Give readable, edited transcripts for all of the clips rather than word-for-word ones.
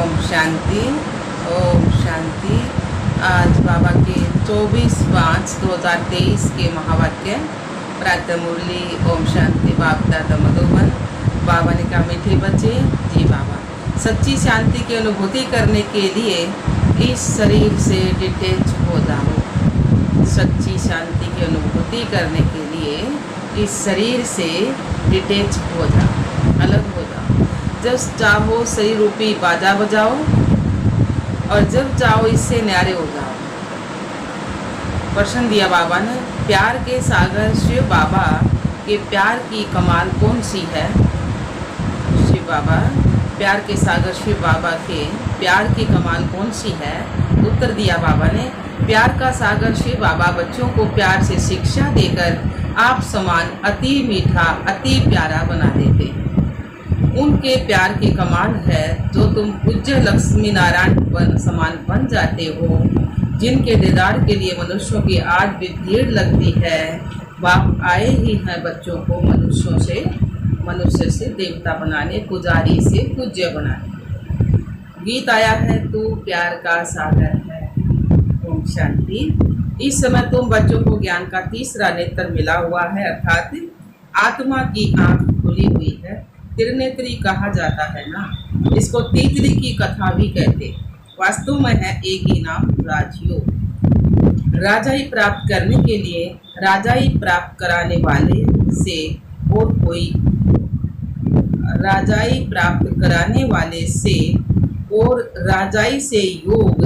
ओम शांति। ओम शांति। आज बाबा के 24/5/2023 के महावाक्य प्रातः मुरली ओम शांति बाप दादा मधुबन। बाबा ने कहा, मीठे बच्चे जी बाबा, सच्ची शांति की अनुभूति करने के लिए इस शरीर से डिटैच हो जाओ। सच्ची शांति की अनुभूति करने के लिए इस शरीर से डिटैच हो जाओ, अलग हो जाओ। जब चाहो शरीर रूपी बाजा बजाओ और जब चाहो इससे न्यारे हो जाओ। प्रश्न दिया बाबा ने, प्यार के सागर शिव बाबा के प्यार की कमाल कौन सी है? शिव बाबा, प्यार के सागर शिव बाबा के प्यार की कमाल कौन सी है? उत्तर दिया बाबा ने, प्यार का सागर शिव बाबा बच्चों को प्यार से शिक्षा देकर आप समान अति मीठा अति प्यारा बना देते हैं। उनके प्यार की कमाल है जो तुम पूज्य लक्ष्मी नारायण समान बन जाते हो, जिनके दीदार के लिए मनुष्यों की आज भी भीड़ लगती है। बाप आए ही हैं बच्चों को मनुष्य से देवता बनाने, पुजारी से पूज्य बनाने। गीत आया है, तू प्यार का सागर है। ओम शांति। इस समय तुम बच्चों को ज्ञान का तीसरा नेत्र मिला हुआ है, अर्थात आत्मा की आंख खुली हुई है। त्रिनेत्री कहा जाता है ना, इसको तीसरी की कथा भी कहते। वास्तव में है एक ही नाम, राजयोग। राजाई प्राप्त करने के लिए राजाई प्राप्त कराने वाले से और कोई राजाई प्राप्त कराने वाले से और राजाई से योग,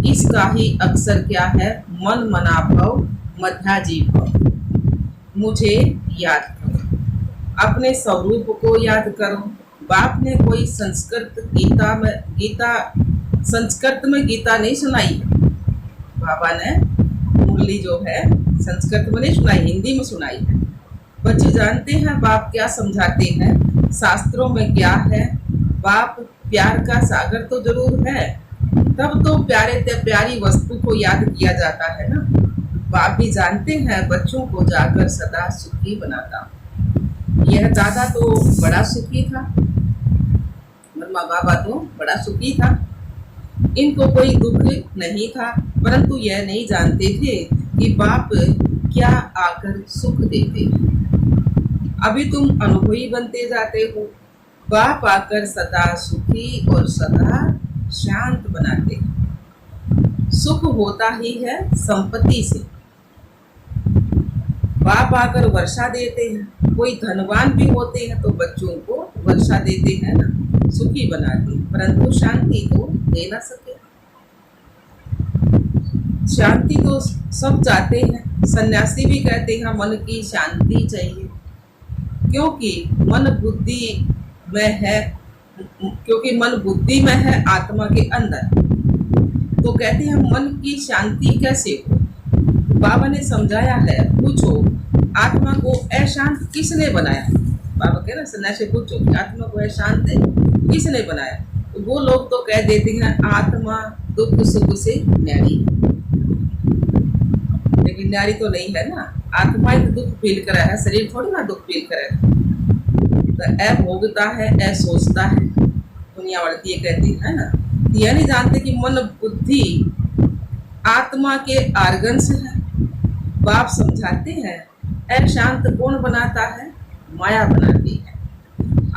इसका ही अक्षर क्या है? मन मना भव मध्याजी भव। मुझे याद करो, अपने स्वरूप को याद करो। बाप ने कोई संस्कृत में गीता नहीं सुनाई। बाबा ने मुरली जो है संस्कृत में नहीं सुनाई, हिंदी में सुनाई है। बच्चे जानते हैं बाप क्या समझाते हैं, शास्त्रों में क्या है। बाप प्यार का सागर तो जरूर है, तब तो प्यारी वस्तु को याद किया जाता है ना। बाप भी जानते हैं बच्चों को जाकर सदा सुखी बनाता। यह दादा तो बड़ा सुखी था, मम्मा बाबा तो बड़ा सुखी था, इनको कोई दुख नहीं था, परंतु यह नहीं जानते थे कि बाप क्या आकर सुख देते हैं। अभी तुम अनुभवी बनते जाते हो। बाप आकर सदा सुखी और सदा शांत बनाते हैं। सुख होता ही है संपत्ति से। बाप आकर वर्षा देते हैं। कोई धनवान भी होते हैं तो बच्चों को वर्षा देते हैं ना, सुखी बनाते हैं, परंतु शांति तो दे ना सके। शांति तो सब चाहते हैं। सन्यासी भी कहते हैं मन की शांति चाहिए, क्योंकि मन बुद्धि में है आत्मा के अंदर। तो कहते हैं मन की शांति कैसे हो? बाबा ने समझाया है, पूछो आत्मा को अशांत किसने बनाया? बाबा कह रहे सन्यासी पूछो कि आत्मा को अशांत किसने बनाया? तो वो लोग तो कह देते हैं आत्मा दुख सुख से न्यारी, लेकिन न्यारी तो नहीं है ना। आत्मा ही दुख फील करा है, शरीर थोड़ी ना दुख फील करे। तो ऐ भोगता है, ऐ सोचता है, दुनिया वाले ये कहती है ना। यह नहीं जानते कि मन बुद्धि आत्मा के आर्गन्स है। बाप समझाते हैं अशांत कौन बनाता है? माया बनाती है।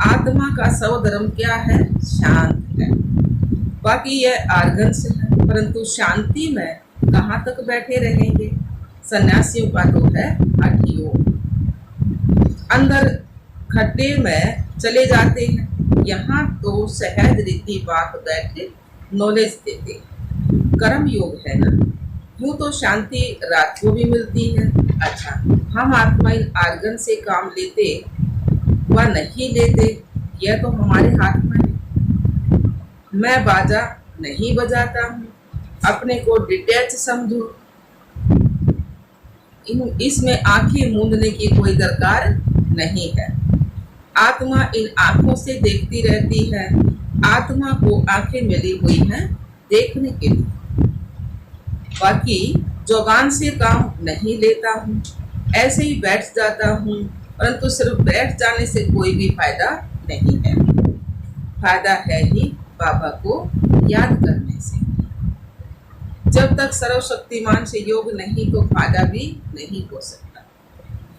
आत्मा का स्वधर्म क्या है? शांत है। बाकी यह आर्गन्स है, परंतु शांति में कहाँ तक बैठे रहेंगे? सन्यासियों का तो है हठयोग। अंदर खड्डे में चले जाते हैं। यहाँ तो सहज रीति बाप बैठे नॉलेज देते। कर्म योग है ना, यूँ तो शांति रात को भी मिलती है। अच्छा, हम आत्मा इन आर्गन से काम लेते व नहीं लेते, यह तो हमारे हाथ में है। मैं बाजा नहीं बजाता हूँ, अपने को डिटैच समझो। इसमें आंखें मूंदने की कोई दरकार नहीं है। आत्मा इन आंखों से देखती रहती है। आत्मा को आंखें मिली हुई हैं देखने के लिए। बाकी जुबान से काम नहीं लेता हूँ, ऐसे ही बैठ जाता हूँ, परंतु सिर्फ बैठ जाने से कोई भी फायदा नहीं है। फायदा है ही बाबा को याद करने से। जब तक सर्वशक्तिमान से योग नहीं तो फायदा भी नहीं हो सकता।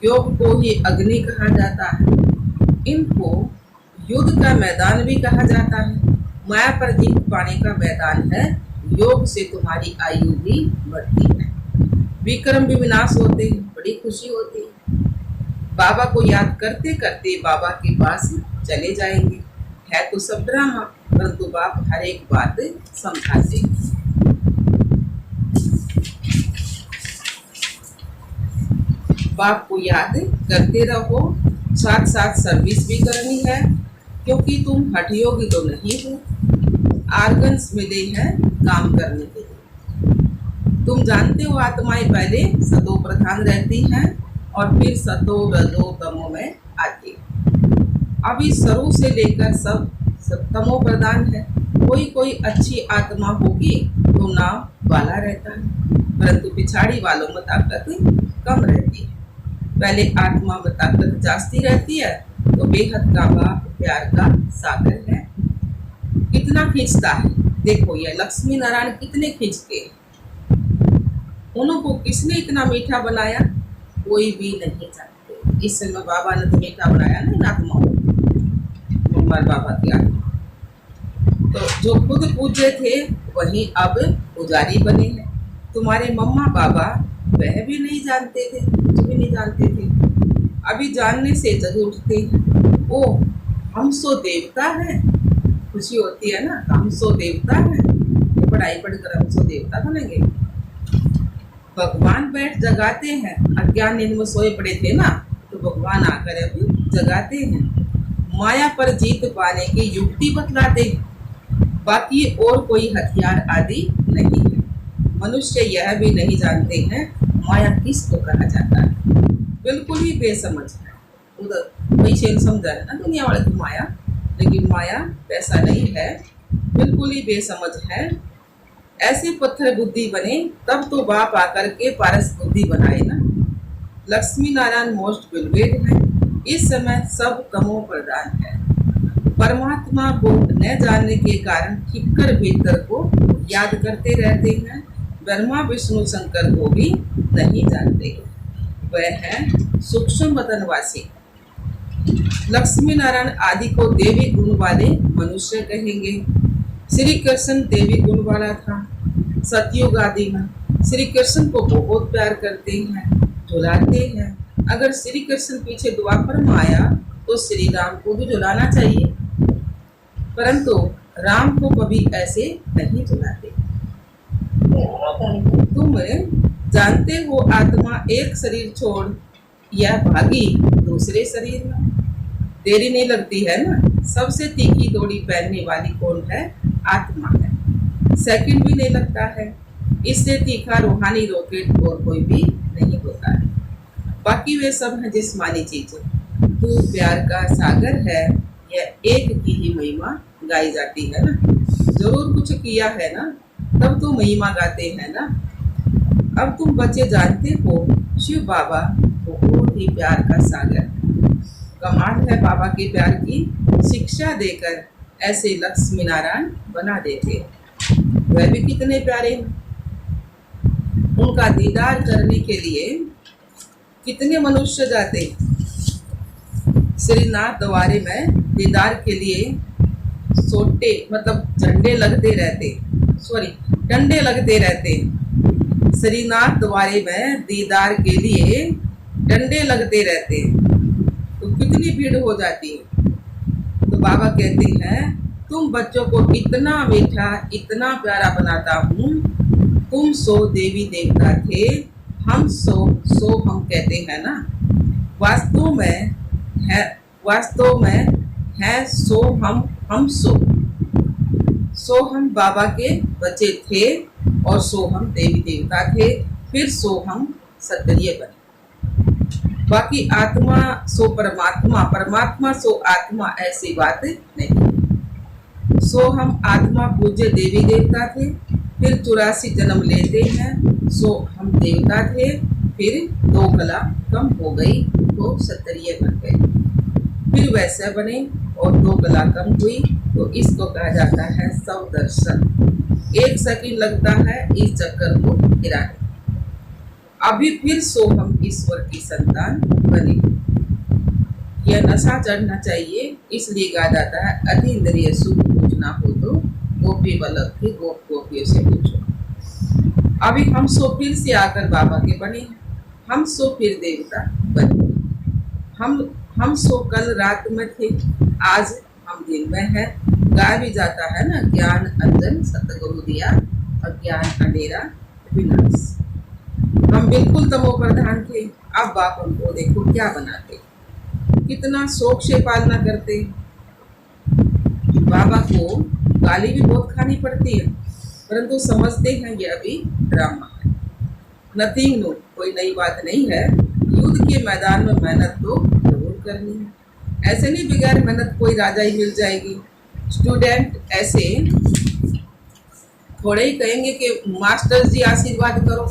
योग को ही अग्नि कहा जाता है। इनको युद्ध का मैदान भी कहा जाता है। माया पर जीत पाने का मैदान है। योग से तुम्हारी आयु भी बढ़ती है, विक्रम भी विनाश होते हैं, बड़ी खुशी होती है। बाबा को याद करते करते बाबा के पास चले जाएंगे। है तो सब ड्रामा, परंतु बाप हर एक बात समझाते हैं। बाप को याद करते रहो, साथ साथ सर्विस भी करनी है, क्योंकि तुम हठयोगी तो नहीं हो। आर्गन्स मिले हैं काम करने के लिए। तुम जानते हो आत्माएं पहले सतो प्रधान रहती हैं और फिर सतो रजो तमो में आती है। अभी शुरू से लेकर सब तमो प्रधान है। कोई अच्छी आत्मा होगी तो नाम वाला रहता है, परंतु पिछाड़ी वालों में ताकत कम रहती है। पहले आत्मा में ताकत जास्ती रहती है तो बेहद का बाप प्यार का सागर है। कितना खींचता है, देखो ये लक्ष्मी नारायण कितने खींचते हैं। उनको किसने इतना मीठा बनाया, कोई भी नहीं जानते। इस समय बाबा ने तो मीठा बनाया ना आत्मा को, बाबा की आत्मा। तो जो खुद पूज्य थे वही अब पुजारी बने हैं। तुम्हारे मम्मा बाबा वह भी नहीं जानते थे, कुछ भी नहीं जानते थे। अभी जानने से जग उठते हैं। ओ हम सो देवता है, खुशी होती है ना, हम सो देवता है। पढ़ाई पढ़कर हम सो देवता बनेंगे। भगवान बैठ जगाते हैं। अज्ञान नींद में सोए पड़े थे ना, तो भगवान आकर अभी जगाते हैं। माया पर जीत पाने की युक्ति बतलाते हैं। बाकी और कोई हथियार आदि नहीं है। मनुष्य यह भी नहीं जानते हैं माया किसको कहा जाता है। बिल्कुल ही बेसमझ है। उधर वही समझा है ना दुनिया वाले को माया, लेकिन माया पैसा नहीं है, बिल्कुल ही बेसमझ है। ऐसे पत्थर बुद्धि बने तब तो बाप आकर के पारस बुद्धि बनाए ना। लक्ष्मी नारायण मोस्ट बिलवेड है। इस समय सब तमो प्रधान है। परमात्मा को न जानने के कारण ठिक्कर भीतर को याद करते रहते हैं। ब्रह्मा विष्णु शंकर को भी नहीं जानते। वह है सूक्ष्म वतनवासी। लक्ष्मी नारायण आदि को देवी गुण वाले मनुष्य कहेंगे। श्री कृष्ण देवी गुण वाला था। सतयुग आदि में श्री कृष्ण को बहुत प्यार करते हैं, झुलाते हैं। अगर श्री कृष्ण पीछे द्वापर में आया तो श्री राम को भी झुलाना चाहिए, परंतु राम को कभी ऐसे नहीं झुलाते। तुम जानते हो आत्मा एक शरीर छोड़ यह भागी दूसरे शरीर में। देरी नहीं लगती है ना। सबसे तीखी दौड़ी पहनने वाली कौन है, आत्मा है। सेकंड भी नहीं लगता है। इससे तीखा रूहानी रॉकेट और कोई भी नहीं होता है। बाकी वे सब है जिस्मानी चीजें। तू प्यार का सागर है, यह एक की ही महिमा गाई जाती है ना। जरूर कुछ किया है ना, तब तो महिमा गाते हैं ना। अब तुम बच्चे जानते हो शिव बाबा बहुत ही प्यार का सागर है। कमाल है बाबा के प्यार की। शिक्षा देकर ऐसे लक्ष्मी नारायण बना देते। वह भी कितने प्यारे हैं। उनका दीदार करने के लिए कितने मनुष्य जाते। श्रीनाथ द्वारे में दीदार के लिए सोटे मतलब डंडे लगते रहते। श्रीनाथ द्वारे में दीदार के लिए डंडे लगते रहते, तो कितनी भीड़ हो जाती है। तो बाबा कहते हैं तुम बच्चों को इतना मीठा इतना प्यारा बनाता हूँ। तुम सो देवी देवता थे, हम सो हम कहते हैं ना। वास्तव में है सो हम सो हम बाबा के बच्चे थे और सो हम देवी देवता थे, फिर सो हम क्षत्रिय बने। बाकी आत्मा सो परमात्मा, परमात्मा सो आत्मा, ऐसी बात नहीं। सो हम आत्मा पूज्य देवी देवता थे, फिर 84 जन्म लेते हैं। सो हम देवता थे, फिर 2 कला कम हो गई तो क्षत्रिय बन गए। फिर पैसे बने और 2 कला कम हुई तो इसको कहा जाता है सौदर्शन। 1 सेकंड लगता है इस चक्कर को गिराने। अभी फिर सो हम ईश्वर की संतान बने। यह नशा चढ़ना चाहिए, इसलिए कहा जाता है अतीन्द्रिय सुख पूछना हो तो गोपी वल्लभ की गोपियों से पूछो। अभी हम सो फिर से आकर बाबा के बने हैं, हम सो फिर देवता बने। हम सो कल रात में थे, आज हम दिन में है। गाया भी जाता है ना, ज्ञान अंजन सतगुरु दिया, अज्ञान अंधेरा विनाश। हम बिल्कुल तमो प्रधान थे, अब बाप हमको देखो क्या बनाते, कितना शौक से पालना करते। बाबा को गाली भी बहुत खानी पड़ती है, परंतु समझते हैं ये अभी ड्रामा है। नथिंग नो, कोई नई बात नहीं है। युद्ध के मैदान में मेहनत तो जरूर करनी है। ऐसे नहीं बगैर मेहनत कोई राजा ही मिल जाएगी। स्टूडेंट ऐसे थोड़े ही कहेंगे कि मास्टर जी आशीर्वाद करो।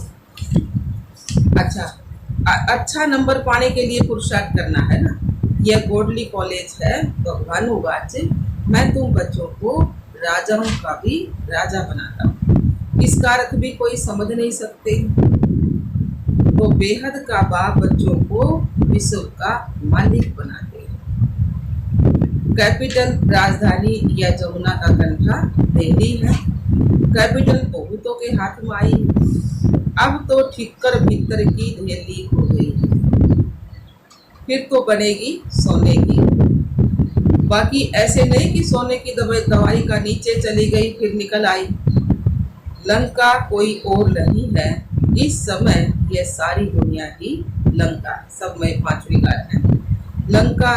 अच्छा नंबर पाने के लिए पुरुषार्थ करना है ना। यह गोडली कॉलेज है, भगवान उवाच, मैं तुम बच्चों को राजाओं का भी राजा बनाता हूँ। इसका अर्थ भी कोई समझ नहीं सकते। तो बेहद का बाप बच्चों को विश्व का मालिक बनाते हैं। कैपिटल राजधानी या जमुना का कंठा दिल्ली है। कैपिटल बहुतों के हाथ में आई, अब तो ठिक्कर भीतर की ढेली हो गई, फिर तो बनेगी सोने की। बाकी ऐसे नहीं कि सोने की दवाई का नीचे चली गई फिर निकल आई। लंका कोई और नहीं है, इस समय यह सारी दुनिया ही लंका है। सब में 5वीं गाय है। लंका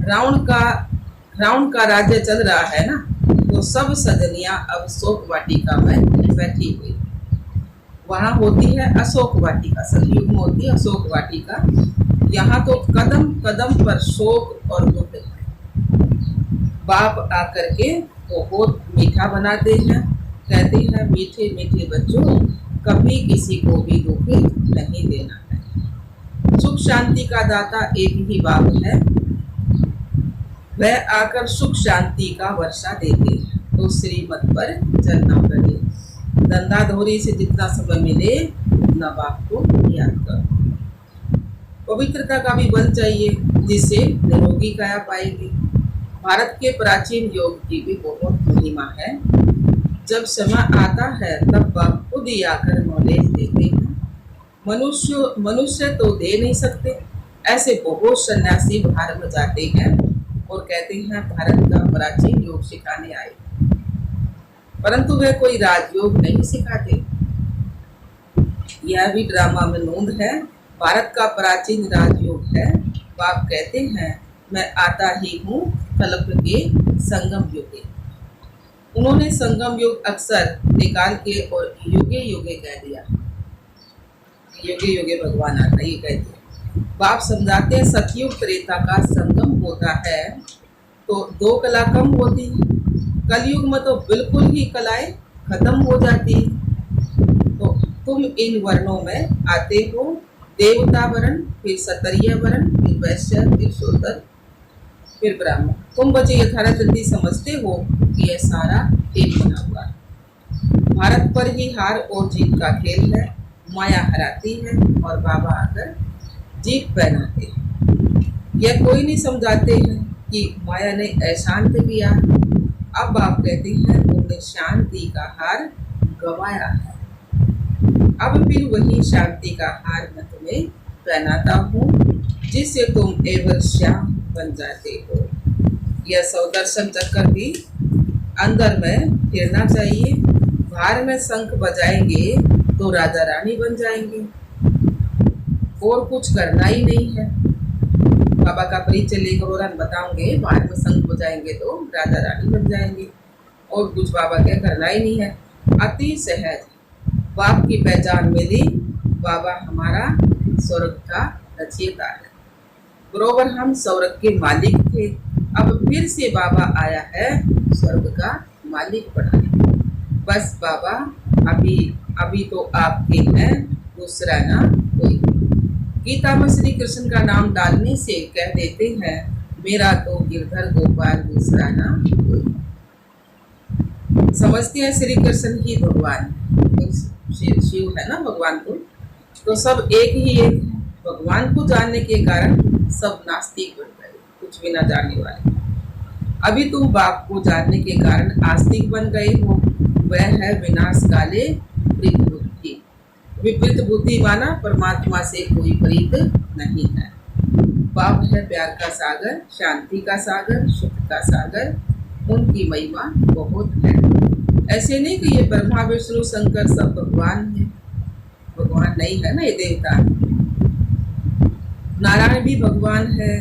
रावण का राज्य चल रहा है ना, तो सब सजनियां अब शोक वाटिका में बैठी हुई। वहां होती है अशोक वाटिका, सतयुग में होती है अशोक वाटिका। यहाँ तो कदम कदम पर शोक और दुख है। बाप आकर के बहुत मीठा बनाते हैं, कहते हैं मीठे मीठे बच्चों, कभी किसी को भी दुख नहीं देना है। सुख शांति का दाता एक ही बाप है, वह आकर सुख शांति का वर्षा देते हैं। तो श्रीमत पर चलना पड़े। धंधाधोरी से जितना समय मिले उतना बाप को याद करो। पवित्रता का भी बल चाहिए, जिससे निरोगी काया पाएगी। भारत के प्राचीन योग की भी बहुत महिमा है। जब समय आता है तब बाप खुद ही आकर नॉलेज देते हैं। मनुष्य तो दे नहीं सकते। ऐसे बहुत सन्यासी बाहर में जाते हैं और कहते हैं भारत का प्राचीन योग सिखाने आए, परंतु वे कोई राजयोग नहीं सिखाते। यह भी ड्रामा में नोंद है। भारत का प्राचीन राजयोग है। बाप कहते हैं मैं आता ही हूँ कल्प के संगम युगे। उन्होंने संगम युग अक्सर निकाल के और युगे युगे कह दिया। युगे युगे भगवान आता, ये कहते हैं। बाप समझाते हैं सतयुग त्रेता का संगम होता है तो 2 कला कम होती है। कलयुग में तो बिल्कुल ही कलाएं खत्म हो जाती है। तो तुम इन वर्णों में आते हो, देवता वर्ण, फिर क्षत्रिय वर्ण, फिर वैश्य, फिर शूद्र, फिर ब्राह्मण। तुम बच्चे यथार्थ जल्दी समझते हो कि यह सारा एक बना हुआ है। भारत पर ही हार और जीत का खेल है। माया हराती है और बाबा आकर जीत पहनाते हैं। यह कोई नहीं समझाते हैं कि माया ने अशांत किया। अब आप कहते हैं तुमने शांति का हार गवाया है, अब फिर वही शांति का हार मैं तुम्हें पहनाता हूँ, जिससे तुम एवर श्याम बन जाते हो। यह सौदर्शन चक्कर भी अंदर में फिरना चाहिए। बाहर में शंख बजाएंगे तो राजा रानी बन जाएंगे, और कुछ करना ही नहीं है। बाबा का परिचय लेकर और हम बताओगे बाहर में शंख बजाएंगे तो राजा रानी बन जाएंगे, और कुछ बाबा क्या करना ही नहीं है। अति सहज बाप की पहचान मिली। बाबा हमारा स्वर्ग का रचयिता है, बरोबर हम स्वर्ग के मालिक थे। अब फिर से बाबा आया है स्वर्ग का मालिक बनाने। बस बाबा अभी तो आपके हैं, दूसरा ना कोई। गीता में श्री कृष्ण का नाम डालने से कह देते हैं मेरा तो गिरधर गोपाल दूसरा ना कोई। समझते हैं श्री कृष्ण ही भगवान, शिव है ना भगवान तो सब एक ही एक है। भगवान को जानने के कारण सब नास्तिक बन गए, कुछ भी ना जानने वाले। अभी तुम बाप को जानने के कारण आस्तिक बन गए हो, वह है विनाश काले विपरीत बुद्धि। विपरीत बुद्धि माना परमात्मा से कोई प्रीत नहीं है। बाप है प्यार का सागर, शांति का सागर, सुख का सागर, उनकी महिमा बहुत है। ऐसे नहीं कि ये ब्रह्मा विष्णु शंकर सब भगवान है, भगवान नहीं है ना, ये देवता। नारायण भी भगवान है,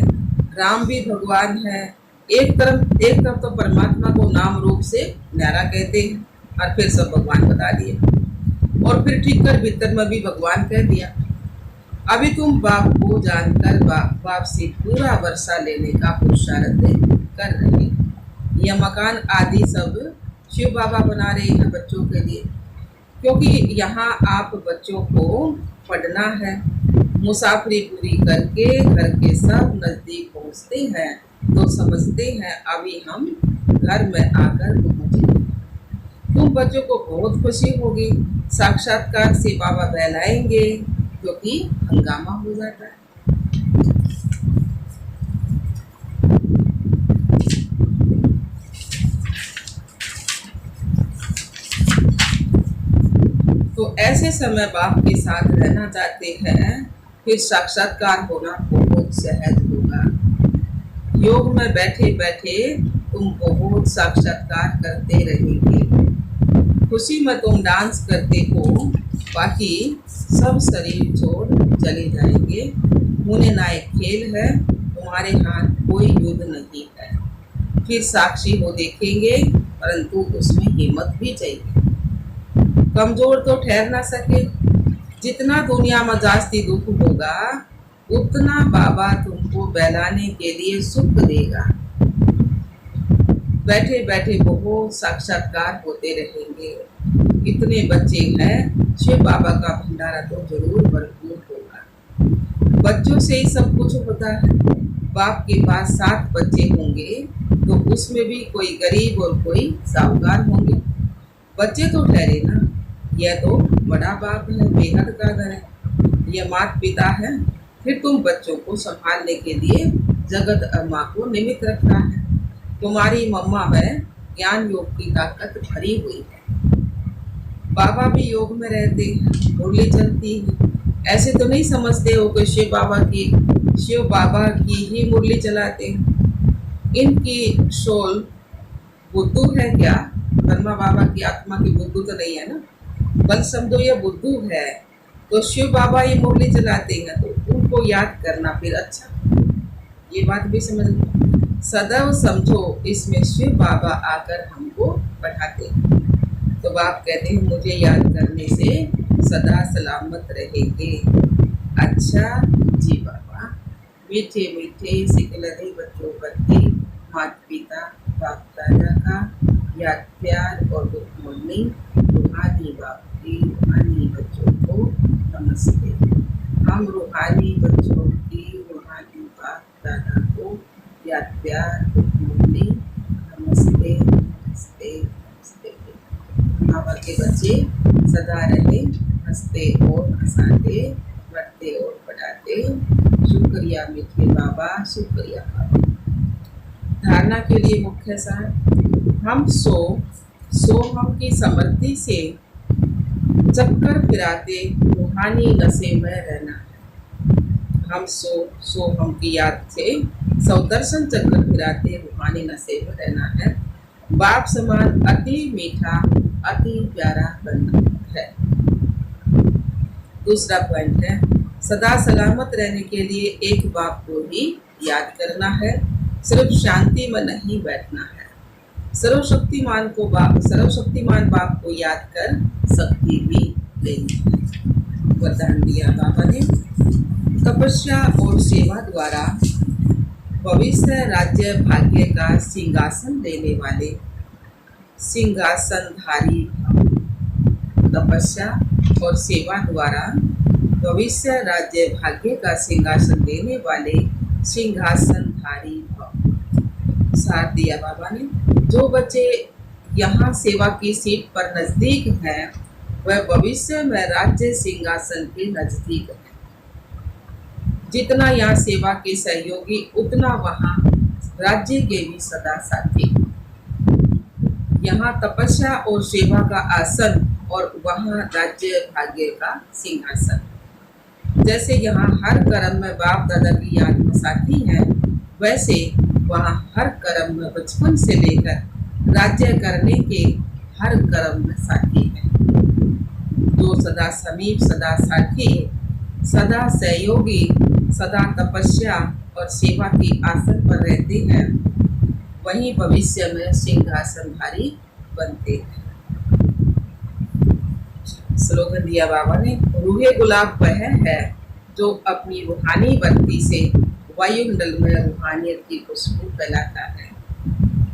राम भी भगवान है। एक तरफ तो परमात्मा को नाम रूप से न्यारा कहते हैं और फिर सब भगवान बता दिए, और फिर ठीक कर भीतर में भी भगवान कह दिया। अभी तुम बाप को जानकर बाप से पूरा वर्षा लेने का पुरुषार्थ कर रहे हैं। यह मकान आदि सब शिव बाबा बना रहे हैं बच्चों के लिए, क्योंकि यहाँ आप बच्चों को पढ़ना है। मुसाफरी पूरी करके घर के सब नजदीक पहुँचते हैं तो समझते हैं अभी हम घर में आकर पहुँचे। तुम बच्चों को बहुत खुशी होगी, साक्षात्कार से बाबा बहलाएंगे, क्योंकि हंगामा हो जाता है। तो ऐसे समय बाप के साथ रहना चाहते हैं, फिर साक्षात्कार होना बहुत सहज होगा। योग में बैठे बैठे तुम बहुत साक्षात्कार करते रहेंगे। खुशी में तुम डांस करते हो, बाकी सब शरीर छोड़ चले जाएंगे। होने ना एक खेल है, तुम्हारे हाथ कोई युद्ध नहीं है। फिर साक्षी हो देखेंगे, परंतु उसमें हिम्मत भी चाहिए। कमजोर तो ठहर ना सके। जितना दुनिया में जास्ती दुख होगा, उतना बाबा तुमको बहलाने के लिए सुख देगा। बैठे बैठे बहुत साक्षात्कार होते रहेंगे। इतने बच्चे हैं, शिव बाबा का भंडारा तो जरूर भरपूर होगा। बच्चों से ही सब कुछ होता है। बाप के पास 7 बच्चे होंगे तो उसमें भी कोई गरीब और कोई साहूकार होंगे। बच्चे तो ठहरे ना, यह तो बड़ा बाप है, बेहद का घर है, यह माता पिता है। फिर तुम बच्चों को संभालने के लिए जगत अम्मा को निमित्त रखा है। तुम्हारी मम्मा में ज्ञान योग की ताकत भरी हुई है। बाबा भी योग में रहते हैं, मुरली चलती है। ऐसे तो नहीं समझते हो कि शिव बाबा की ही मुरली चलाते हैं। इनकी सोल बुद्धू है क्या? ब्रह्मा बाबा की आत्मा की बुद्धू तो नहीं है ना, बल समझो ये बुद्धू है। तो शिव बाबा ये मुरली चलाते हैं, तो उनको याद करना फिर अच्छा। ये बात भी समझ लो। सदैव समझो इसमें शिव बाबा आकर हमको पढ़ाते हैं। तो बाप कहते हैं मुझे याद करने से सदा सलामत रहेंगे। अच्छा जी बाबा, मीठे मीठे सिकलरे बच्चों प्रति माता पिता बाप दादा का याद प्यार और गुड मॉर्निंग। रूहानी बाप की रूहानी बच्चों को नमस्ते। हम रूहानी बच्चों की रूहानी बाप दादा को याद प्यार गुड मॉर्निंग, नमस्ते नमस्ते नमस्ते। बाबा के बच्चे सदा रहे हंसते और हंसाते, बढ़ते और बढ़ाते। शुक्रिया मीठे बाबा, शुक्रिया बाबा। धारणा के लिए मुख्य सार, हम हम की समृद्धि से चक्कर फिराते रूहानी नशे में रहना है। हम हम की याद से सौदर्शन चक्कर फिराते रूहानी नशे में रहना है। बाप समान अति मीठा अति प्यारा बनना है। दूसरा पॉइंट है, सदा सलामत रहने के लिए एक बाप को ही याद करना है, सिर्फ शांति में नहीं बैठना है। सर्वशक्तिमान बाप को याद कर शक्ति भी लेनी है। वरदान दिया बाबा ने, तपस्या और सेवा द्वारा भविष्य राज्य भाग्य का सिंहासन देने वाले सिंहासनधारी भव। तपस्या और सेवा द्वारा भविष्य राज्य भाग्य का सिंहासन देने वाले सिंहासनधारी भव। साथ दिया बाबा ने। जो बच्चे यहाँ सेवा की सीट पर नजदीक हैं, वह भविष्य में राज्य सिंहासन के नजदीक है। जितना यहाँ सेवा के सहयोगी, उतना वहाँ राज्य के भी सदा साथी। यहाँ तपस्या और सेवा का आसन और वहाँ राज्य भाग्य का सिंहासन। जैसे यहाँ हर कर्म में बाप दादा की याद में साथी है, वैसे वहाँ हर कर्म में बचपन से लेकर राज्य करने के हर कर्म में साथी है। जो सदा समीप, सदा साथी, सदा सहयोगी, सदा तपस्या और सेवा की आसन पर रहते हैं, वही भविष्य में सिंहासनधारी बनते हैं। स्लोगन दिया बाबा ने, रूहे गुलाब वह है जो अपनी रूहानी बत्ती से वायुमंडल में रूहानियत की खुशबू फैलाता है।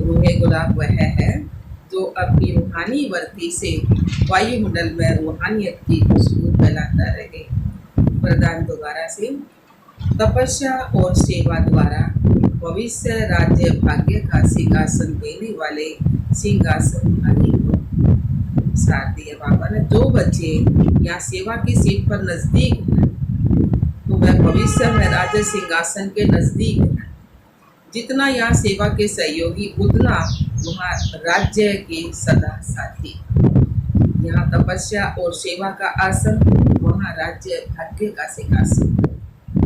रूहे गुलाब वह है जो अपनी रूहानी बत्ती से वायुमंडल में रूहानियत की खुशबू फैलाता रहे। वरदान दोबारा से, तपस्या और सेवा द्वारा भविष्य राज्य भाग्य का सिंहासन देने वाले सिंहासनधारी हो। साथ दिए बाबा ने, जो बच्चे यहाँ सेवा की सीट पर नजदीक हैं, तो वह भविष्य में राज्य सिंहासन के नजदीक है। जितना यहाँ सेवा के सहयोगी, उतना वहाँ राज्य के सदा साथी। यहाँ तपस्या और सेवा का आसन, वहाँ राज्य भाग्य का सिंहासन।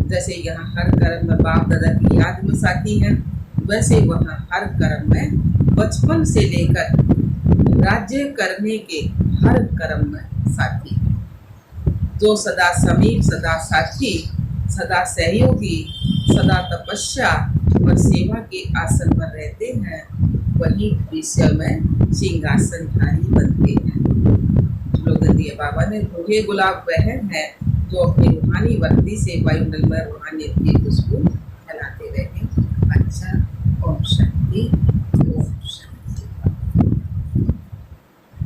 जैसे यहाँ हर कर्म में बाप दादा की याद में साथी है, वैसे वहाँ हर कर्म में बचपन से लेकर राज्य करने के हर कर्म में साथी। जो सदा समीप, सदा साथी, सदा सहयोगी, सदा तपस्या और सेवा के आसन पर रहते हैं, वही भविष्य में सिंहासनधारी बनते हैं। स्लोगन दिए बाबा ने, रूहे गुलाब वह है जो अपनी रूहानी बत्ती से वायुमंडल में रूहानियत की खुशबू फैलाते रहे। अच्छा, ओम शांति।